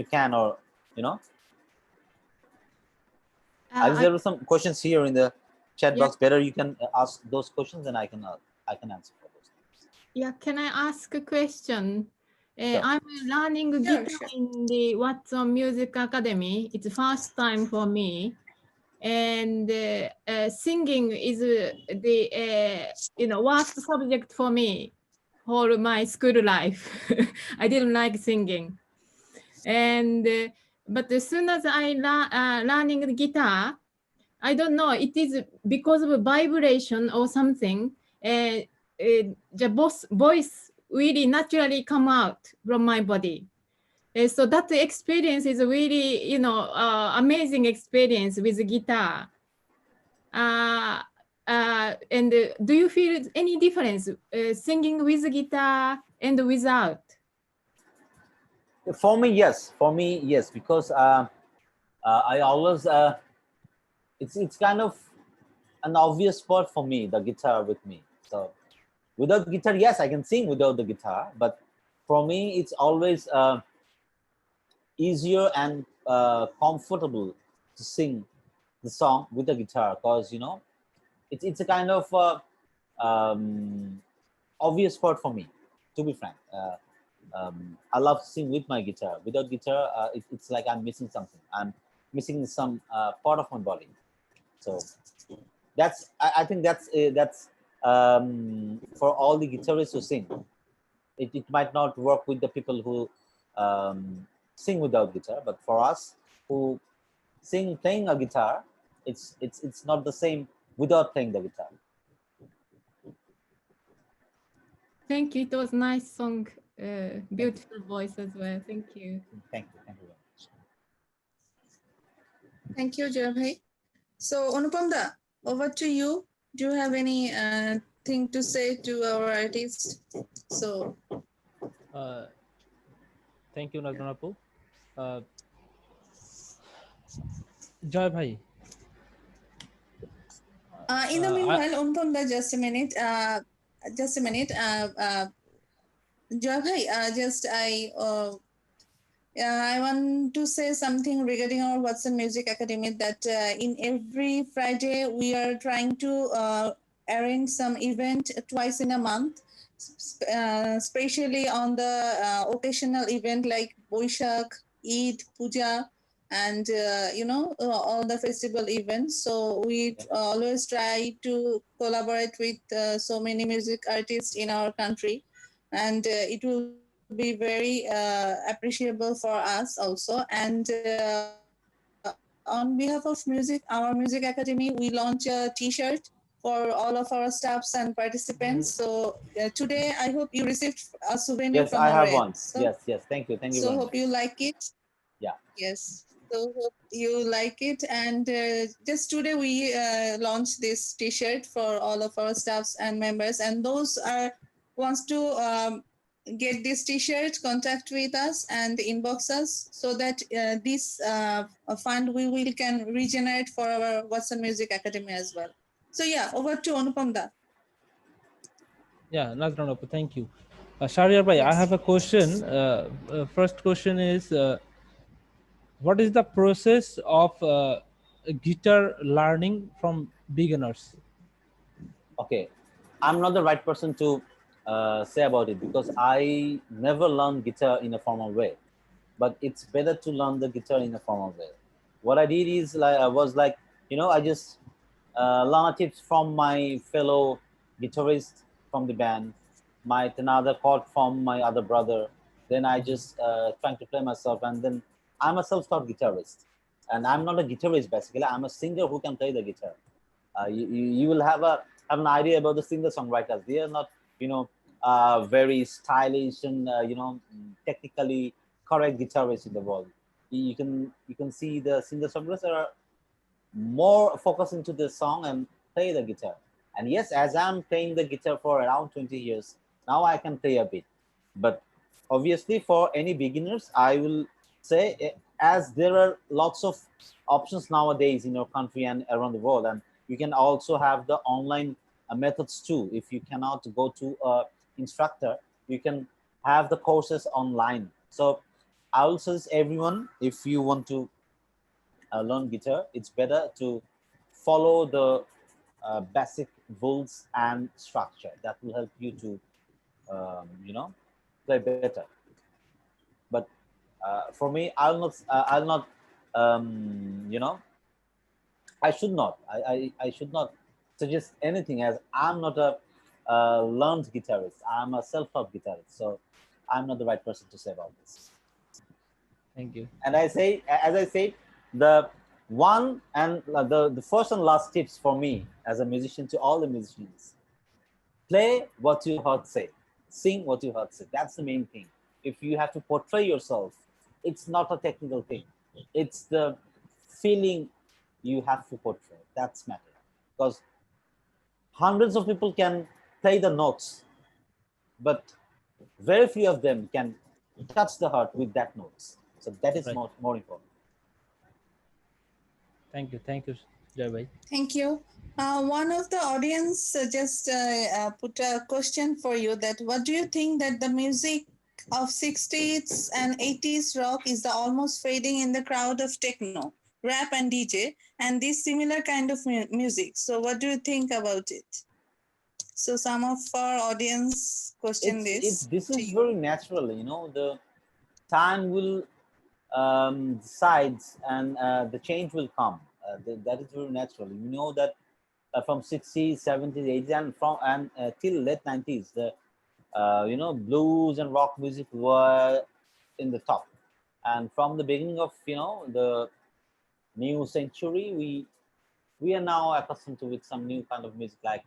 you can, or there are some questions here in the chat box. Better you can ask those questions, and I can answer for those things. Yeah, can I ask a question? Sure. I'm learning guitar sure. in the WhatsOn Music Academy. It's the first time for me. And singing is the worst subject for me for my school life. I didn't like singing. And but as soon as I learning the guitar, I don't know, it is because of a vibration or something, the voice really naturally come out from my body. So that experience is a really, amazing experience with the guitar. And do you feel any difference singing with the guitar and without? For me, yes, because I always it's kind of an obvious part for me, the guitar with me. So without guitar, yes, I can sing without the guitar, but for me it's always easier and comfortable to sing the song with the guitar, because it's a kind of obvious part for me, to be frank. I love to sing with my guitar. Without guitar, it's like I'm missing something. I'm missing some part of my body. So I think that's for all the guitarists who sing. It might not work with the people who sing without guitar, but for us who sing playing a guitar, it's not the same without playing the guitar. Thank you. It was a nice song, beautiful voice as well. Thank you. Thank you very much. Thank you, Joy Bhai. So Anupam da, over to you. Do you have any thing to say to our artist? So Thank you, Nazrun Apu. uh, জয় ভাই In the I, meanwhile, Umtunda, just a minute. Just a minute. Joy bhai, I want to say something regarding our WhatsOn Music Academy, that in every Friday we are trying to arrange some event twice in a month, especially on the occasional event like Boishak, Eid, Puja, and all the festival events. So we always try to collaborate with so many music artists in our country, and it will be very appreciable for us also. And on behalf of our music academy, we launch a t-shirt for all of our staffs and participants. So today I hope you received a souvenir from our end. Yes, I have one. Yes, yes. Thank you. So Thank you hope very you much. like it. Yeah. Yes. So hope you like it. And just today we launched this T-shirt for all of our staffs and members. And those are wants to get this T-shirt, contact with us and inbox us, so that this fund we will can regenerate for our WhatsOn Music Academy as well. So yeah, over to Anupam Da. yeah, Nazran Apu, thank you. Shahriar bhai, I Yes. have a question. First question is, what is the process of guitar learning from beginners? Okay, I'm not the right person to say about it because I never learned guitar in a formal way. But it's better to learn the guitar in a formal way. What I did is I was like, I just learn tips from my fellow guitarist from the band, my another chord from my other brother. Then I just trying to play myself, and then I'm a self-taught guitarist, and I'm not a guitarist basically. I'm a singer who can play the guitar. You will have an idea about the singer-songwriters. They are not, very stylish and technically correct guitarists in the world. You can see the singer-songwriters are more focused into the song and play the guitar. And yes, as I'm playing the guitar for around 20 years, now I can play a bit. But obviously, for any beginners, I will say, as there are lots of options nowadays in your country and around the world, and you can also have the online methods too. If you cannot go to a instructor, you can have the courses online. So I will suggest everyone, if you want to learn guitar, it's better to follow the basic rules and structure. That will help you to, play better. But for me, I'll not, I should not. I should not suggest anything, as I'm not a learned guitarist. I'm a self-taught guitarist, so I'm not the right person to say about this. Thank you. And as I said, the one and the first and last tips for me as a musician to all the musicians: play what you heard say, sing what you heard say. That's the main thing. If you have to portray yourself, it's not a technical thing. It's the feeling you have to portray. That's matter. Because hundreds of people can play the notes, but very few of them can touch the heart with that notes. So that is Right. more important. Thank you, Joy bhai. Thank you. One of the audience just put a question for you, that what do you think that the music of 60s and 80s rock is the almost fading in the crowd of techno, rap and DJ, and this similar kind of music. So what do you think about it? So some of our audience question this This to is you. very natural. The time will decides, and the change will come. That is very natural. You know that from 60s, 70s, 80s, and till late 90s, the blues and rock music were in the top. And from the beginning of the new century, we are now accustomed to with some new kind of music, like,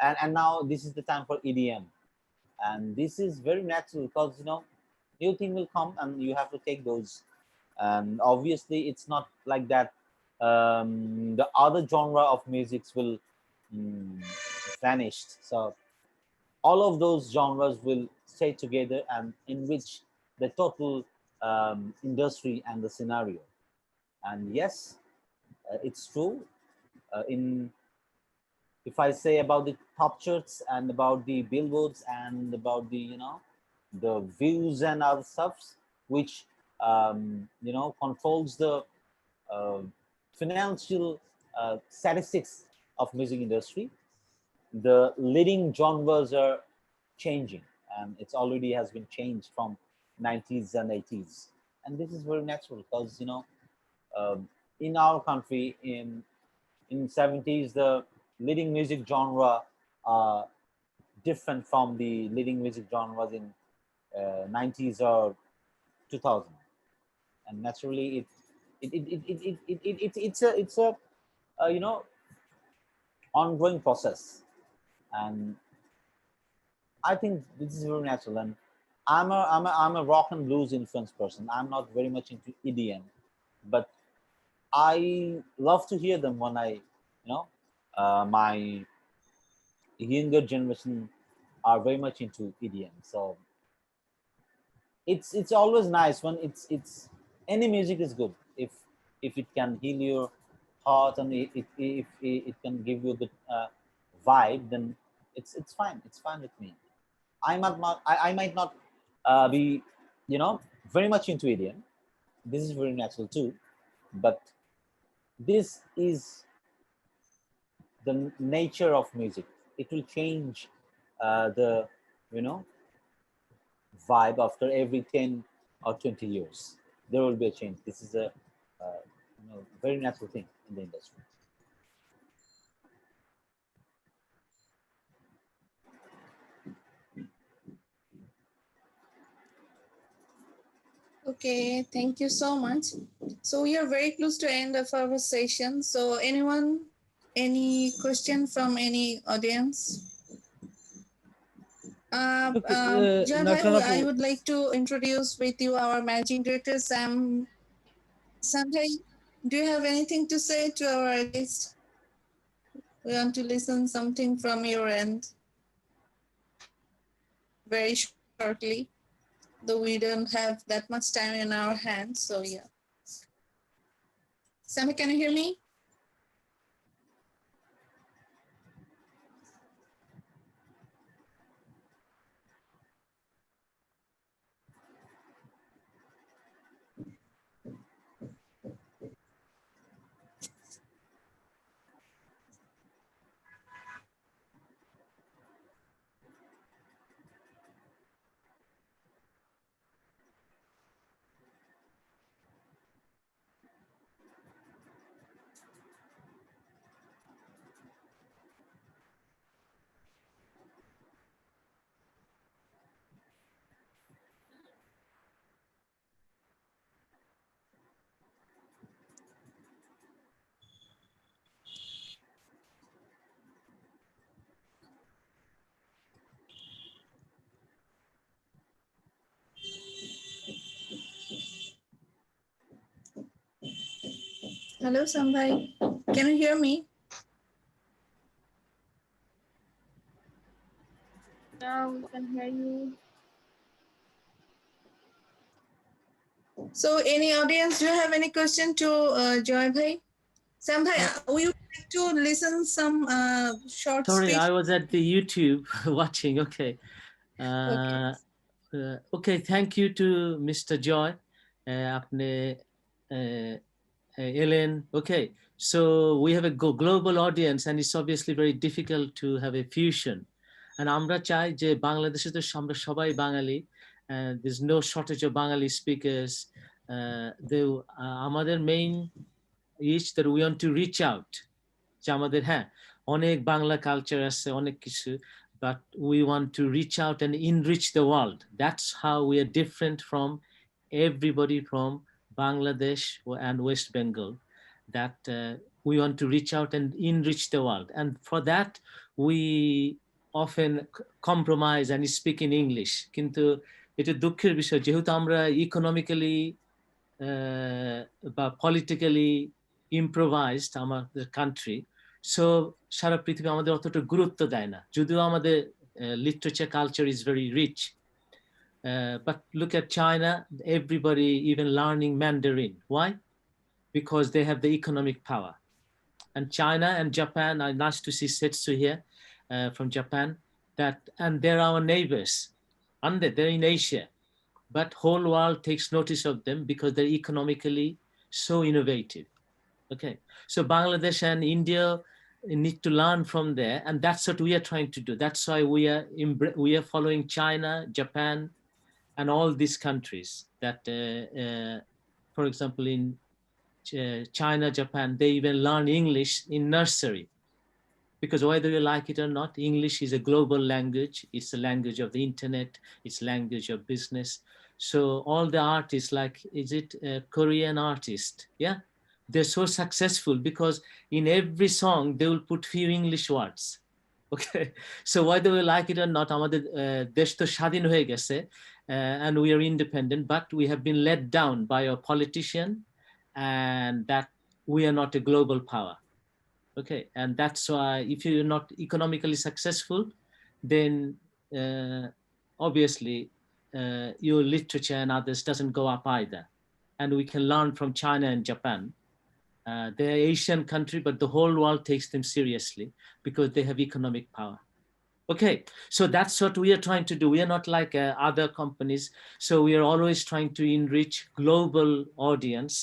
and now this is the time for EDM. And this is very natural because new thing will come and you have to take those. And obviously it's not like that the other genre of musics will mm, vanished. So all of those genres will stay together and enrich the total industry and the scenario. And yes, it's true. In If I say about the top charts and about the billboards and about the the views and other stuffs, which controls the uh, financial statistics of music industry, the leading genres are changing, and it's already has been changed from 90s and 80s, and this is very natural because in our country in 70s the leading music genre are different from the leading music genres in 90s or 2000, and naturally it's a ongoing process, and I think this is very natural. And I'm a rock and blues influenced person. I'm not very much into EDM, but I love to hear them when my younger generation are very much into EDM. So it's always nice when it's any music is good if it can heal your heart and if it can give you a good vibe, then it's fine. It's fine with me. I might not be very much into EDM. This is very natural too, but this is the nature of music. It will change the vibe after every 10 or 20 years. There will be a change. This is a very natural thing in the industry. Okay, thank you so much. So we are very close to end of our session. So anyone, any question from any audience? Joy Bhai, I would like to introduce with you our managing director, Sam. Sam Bhai, do you have anything to say to our guest? We want to listen something from your end very shortly, though we don't have that much time in our hands. So yeah. Sam, can you hear me? Hello, Sambhai. Can you hear me? Yeah, we can hear you. So any audience, do you have any question to Joy Bhai? Sam Bhai, we would like to listen some short Sorry, speech. I was at the YouTube watching. Okay. Okay, thank you to Mr. Joy. Apne, Ellen. Okay, so we have a global audience, and it's obviously very difficult to have a fusion. And আমরা চাই যে বাংলাদেশে তো আমরা সবাই বাঙালি, there's no shortage of Bengali speakers. আমাদের main is that we want to reach out. যে আমাদের অনেক বাংলা কালচার আছে, অনেক কিছু, but we want to reach out and enrich the world. That's how we are different from everybody from Bangladesh and West Bengal, that we want to reach out and enrich the world. And for that, we often compromise and speak in English. কিন্তু এটা দুঃখের বিষয়, যেহেতু আমরা economically বা politically improvised আমাদের country, so সারা পৃথিবী আমাদের অতটা গুরুত্ব দেয় না, যদিও আমাদের literature culture is very rich. But look at China, everybody even learning Mandarin. Why? Because they have the economic power. And China and Japan, nice to see Setsu here from Japan, and they're our neighbors, and they're in Asia, but whole world takes notice of them because they're economically so innovative. Okay, so Bangladesh and India need to learn from there, and that's what we are trying to do. That's why we are following China, Japan, and all these countries that, for example, in China, Japan, they even learn English in nursery. Because whether you like it or not, English is a global language. It's the language of the internet. It's language of business. So all the artists, like, is it a Korean artist? Yeah, they're so successful because in every song, they will put few English words. Okay, so whether we like it or not, আমাদের দেশ তো স্বাধীন হয়ে গেছে, and we are independent, but we have been let down by a politician, and that we are not a global power. Okay, and that's why if you're not economically successful, then obviously your literature and others doesn't go up either. And we can learn from China and Japan. They're Asian country, but the whole world takes them seriously because they have economic power. Okay, so that's what we are trying to do. We are not like other companies. So we are always trying to enrich global audience,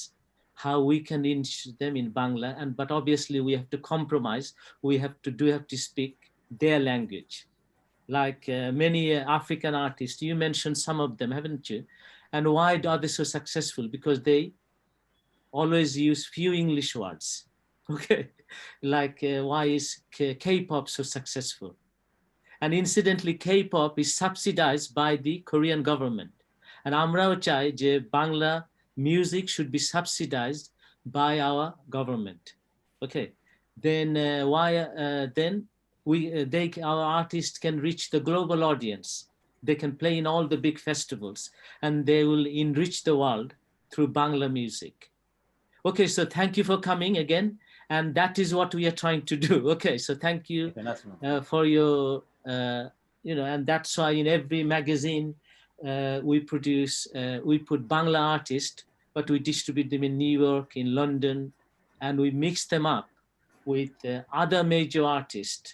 how we can reach them in Bangla, but obviously we have to compromise. We have to speak their language. Like many African artists, you mentioned some of them, haven't you? And why are they so successful? Because they always use few English words. Okay, like why is K-pop so successful? And incidentally, K-pop is subsidized by the Korean government. And আমরাও চাই যে Bangla music should be subsidized by our government. Okay, then our artists can reach the global audience. They can play in all the big festivals, and they will enrich the world through Bangla music. Okay, so thank you for coming again. And that is what we are trying to do. Okay, so thank you for your, and that's why in every magazine we put Bangla artists, but we distribute them in New York, in London, and we mix them up with other major artists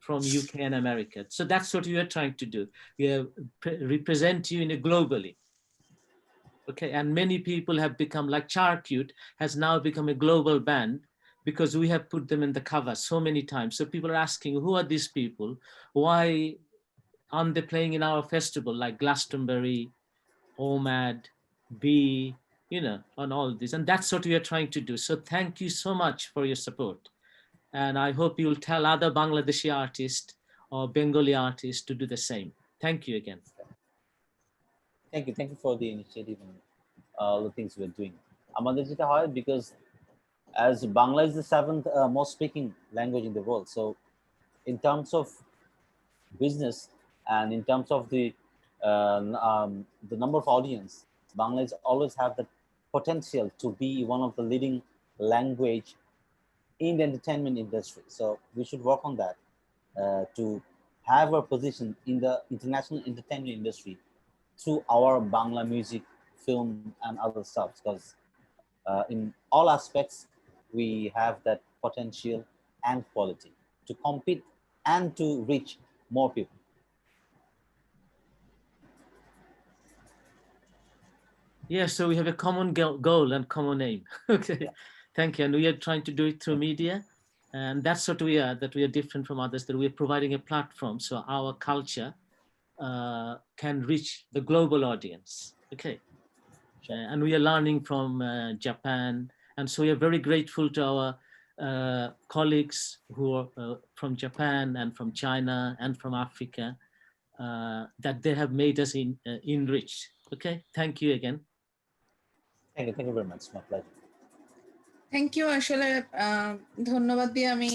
from UK and America. So that's what we are trying to do. We represent you in a globally. Okay, and many people have become, like Charcute has now become a global band because we have put them in the cover so many times. So people are asking, who are these people? Why aren't they playing in our festival like Glastonbury, OMAD, B, on all this? And that's what we are trying to do. So thank you so much for your support. And I hope you'll tell other Bangladeshi artists or Bengali artists to do the same. Thank you again. Thank you for the initiative and all the things we're doing. আমাদের যেটা হয়, because as Bangla is the 7th most speaking language in the world, so in terms of business and in terms of the number of audience, Bangla is always have the potential to be one of the leading language in the entertainment industry. So we should work on that to have our position in the international entertainment industry through our Bangla music, film, and other stuff, because in all aspects, we have that potential and quality to compete and to reach more people. Yeah, so we have a common goal and common aim. Okay, yeah. Thank you. And we are trying to do it through media. And that's what we are, that we are different from others, that we are providing a platform so our culture can reach the global audience. Okay. And we are learning from Japan. And so we are very grateful to our colleagues who are from Japan and from China and from Africa, that they have made us enriched. Okay, thank you again. Thank you very much. My pleasure. Thank you. আসলে ধন্যবাদ দিয়ে আমি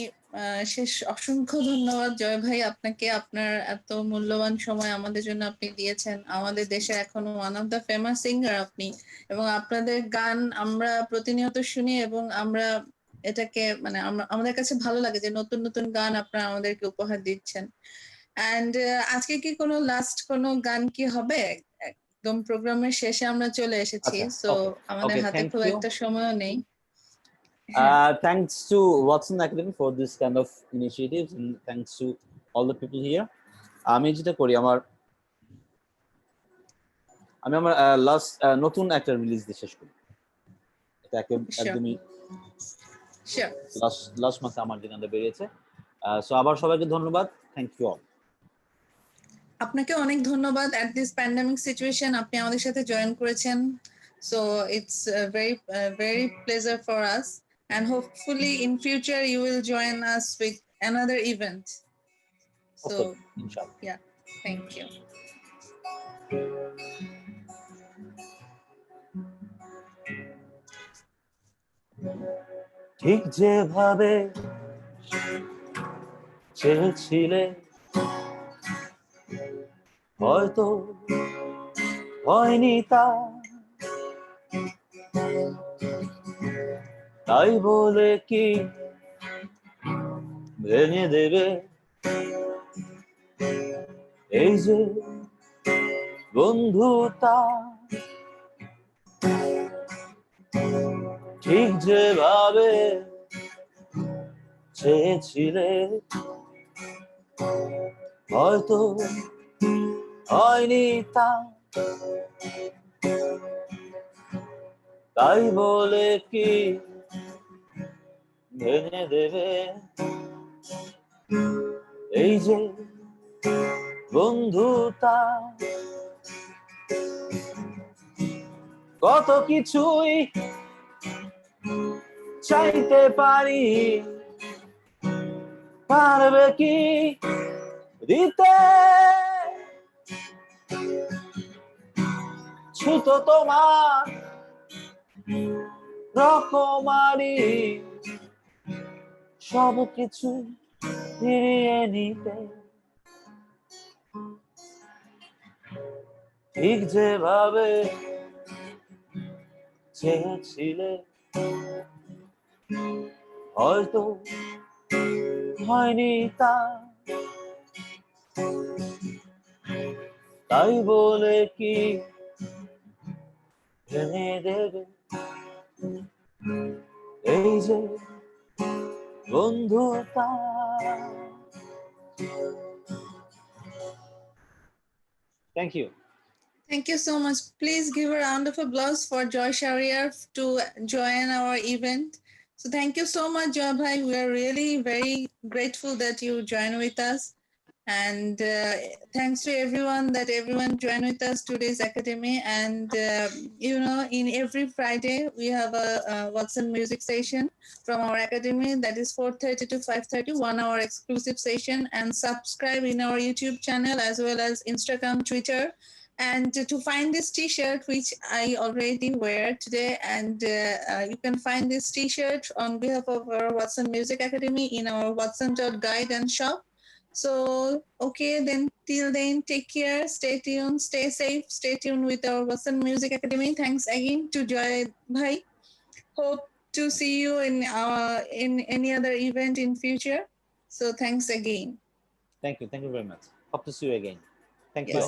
শেষ। অসংখ্য ধন্যবাদ জয় ভাই আপনাকে, আপনার এত মূল্যবান সময় আমাদের জন্য আপনি দিয়েছেন। আমাদের দেশে এখন one of the famous singer আপনি, এবং আপনাদের গান আমরা প্রতিনিয়ত শুনি এবং আমরা এটাকে আমাদের কাছে ভালো লাগে যে নতুন নতুন গান আপনারা আমাদেরকে উপহার দিচ্ছেন। and আজকে কি কোনো লাস্ট কোনো গান কি হবে? একদম প্রোগ্রামের শেষে আমরা চলে এসেছি, আচ্ছা, সো আমাদের হাতে thank খুব you. একটা সময়ও নেই। Thanks to WhatsOn Academy for this kind of initiatives, and thanks to all the people here. আমি যেটা করি আমার লাস্ট নতুন একটা রিলিজ দিয়ে শেষ করি। এটা একদমই শিওর, লাস্ট মাসে আমার যে গানটা বেরিয়েছে। সো আবার সবাইকে ধন্যবাদ, থ্যাংক ইউ অল। আপনাকে অনেক ধন্যবাদ। এট দিস প্যান্ডেমিক সিচুয়েশন আপনি আমাদের সাথে জয়েন করেছেন, so it's very pleasure for us, and hopefully in future you will join us with another event. So ইনশাআল্লাহ, yeah, thank you. ঠিক যেভাবে চেয়েছিলে হয়তো হয়নি তা, তাই বলে কি ভেঙে দেবে এই যে বন্ধুতা। ঠিক যেভাবে চেয়েছিলে হয়তো হয়নি তা, তাই বলে কি ভেঙে দেবে এই যে বন্ধুতা। কত কিছুই চাইতে পারি, পারবে কি দিতে ছুতো তোমার রকমারি সব কিছু ফিরিয়ে নিতে। ঠিক যেভাবে চেয়েছিলে হয়তো হয়নি তা, তাই বলে কি ভেঙে দেবে এই যে বন্ধুতা। Thank you. Thank you so much. Please give a round of applause for Joy Shahriar to join our event. So thank you so much, Joy Bhai. We are really very grateful that you join with us. And thanks to everyone joined with us today's academy. And in every Friday we have a WhatsOn music session from our academy, that is 4:30 to 5:30, 1 hour exclusive session. And subscribe in our YouTube channel as well as Instagram, Twitter. And to find this t-shirt, which I already wear today, and you can find this t-shirt on behalf of our WhatsOn Music Academy in our watson.guide and shop. So, okay, then till then, take care, stay tuned, stay safe, stay tuned with our WhatsOn Music Academy. Thanks again to Joy Bhai. Hope to see you in any other event in future. So thanks again. Thank you very much. Hope to see you again. Thank you.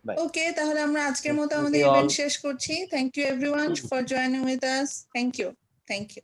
Bye. Okay, তাহলে আমরা আজকের মতো আমাদের event শেষ করছি। Thank you everyone for joining with us. Thank you. Thank you.